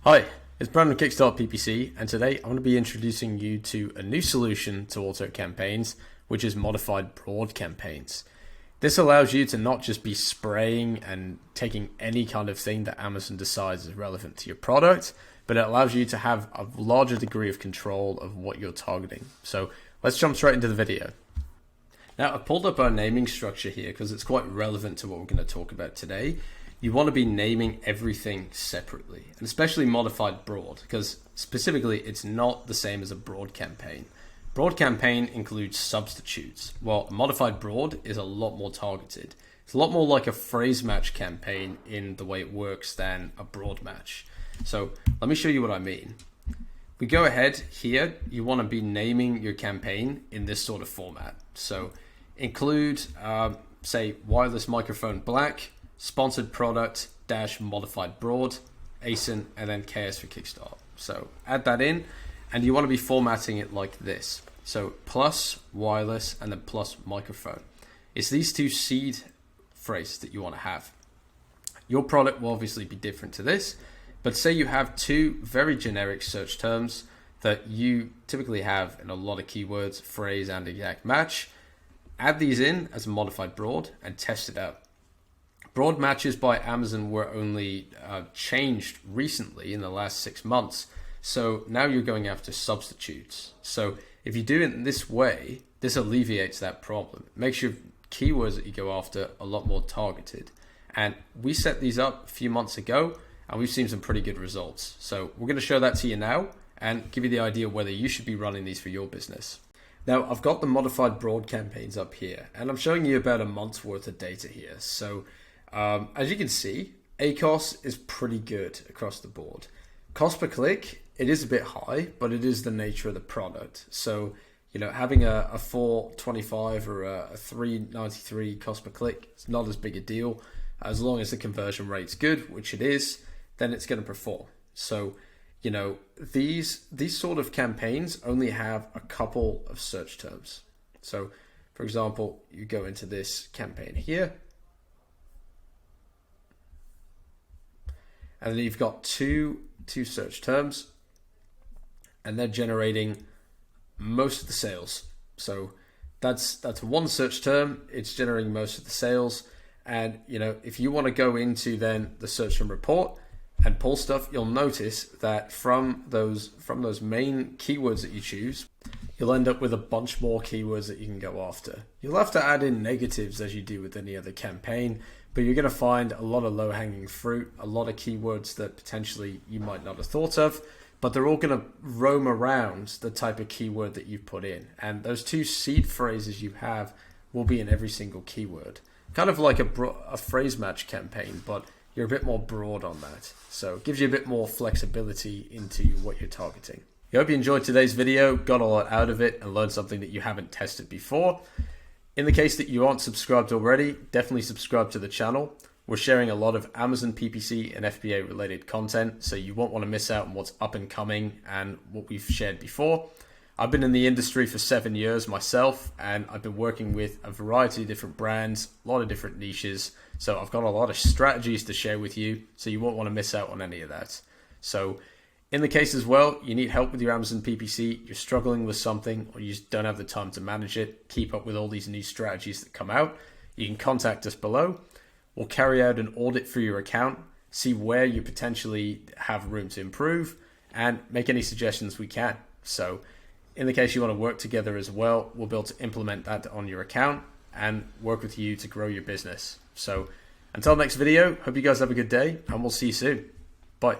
Hi, it's Brandon from Kickstart PPC, and today I'm going to be introducing you to a new solution to auto campaigns, which is Modified Broad Campaigns. This allows you to not just be spraying and taking any kind of thing that Amazon decides is relevant to your product, but it allows you to have a larger degree of control of what you're targeting. So let's jump straight into the video. Now, I've pulled up our naming structure here because it's quite relevant to what we're going to talk about today. You want to be naming everything separately, and especially modified broad, because specifically it's not the same as a broad campaign. Broad campaign includes substitutes, while a modified broad is a lot more targeted. It's a lot more like a phrase match campaign in the way it works than a broad match. So let me show you what I mean. We go ahead here, you want to be naming your campaign in this sort of format. So include, say, wireless microphone black, sponsored product dash modified broad, ASIN, and then KS for Kickstart. So add that in, and you want to be formatting it like this. So plus wireless and then plus microphone. It's these two seed phrases that you want to have. Your product will obviously be different to this, but say you have two very generic search terms that you typically have in a lot of keywords, phrase and exact match. Add these in as a modified broad and test it out. Broad matches by Amazon were only changed recently in the last 6 months. So now you're going after substitutes. So if you do it in this way, this alleviates that problem. It makes your keywords that you go after a lot more targeted. And we set these up a few months ago, and we've seen some pretty good results. So we're going to show that to you now and give you the idea whether you should be running these for your business. Now, I've got the modified broad campaigns up here, and I'm showing you about a month's worth of data here. So as you can see, ACOS is pretty good across the board. Cost per click, it is a bit high, but it is the nature of the product. So, you know, having a $4.25 or a $3.93 cost per click, it's not as big a deal. As long as the conversion rate's good, which it is, then it's going to perform. So, you know, these sort of campaigns only have a couple of search terms. So, for example, you go into this campaign here, and then you've got two search terms, and they're generating most of the sales. So that's one search term, it's generating most of the sales. And you know, if you want to go into then the search term report and pull stuff, you'll notice that from those main keywords that you choose, you'll end up with a bunch more keywords that you can go after. You'll have to add in negatives as you do with any other campaign, but you're going to find a lot of low-hanging fruit, a lot of keywords that potentially you might not have thought of, but they're all going to roam around the type of keyword that you've put in. And those two seed phrases you have will be in every single keyword. Kind of like a phrase match campaign, but you're a bit more broad on that. So it gives you a bit more flexibility into what you're targeting. I hope you enjoyed today's video, got a lot out of it, and learned something that you haven't tested before. In the case that you aren't subscribed already, definitely subscribe to the channel. We're sharing a lot of Amazon PPC and FBA related content, so you won't want to miss out on what's up and coming and what we've shared before. I've been in the industry for 7 years myself, and I've been working with a variety of different brands, a lot of different niches. So I've got a lot of strategies to share with you, so you won't want to miss out on any of that. So in the case as well, you need help with your Amazon PPC, you're struggling with something, or you just don't have the time to manage it, keep up with all these new strategies that come out, you can contact us below. We'll carry out an audit for your account, see where you potentially have room to improve, and make any suggestions we can. So in the case you want to work together as well, we'll be able to implement that on your account and work with you to grow your business. So until next video, hope you guys have a good day, and we'll see you soon. Bye.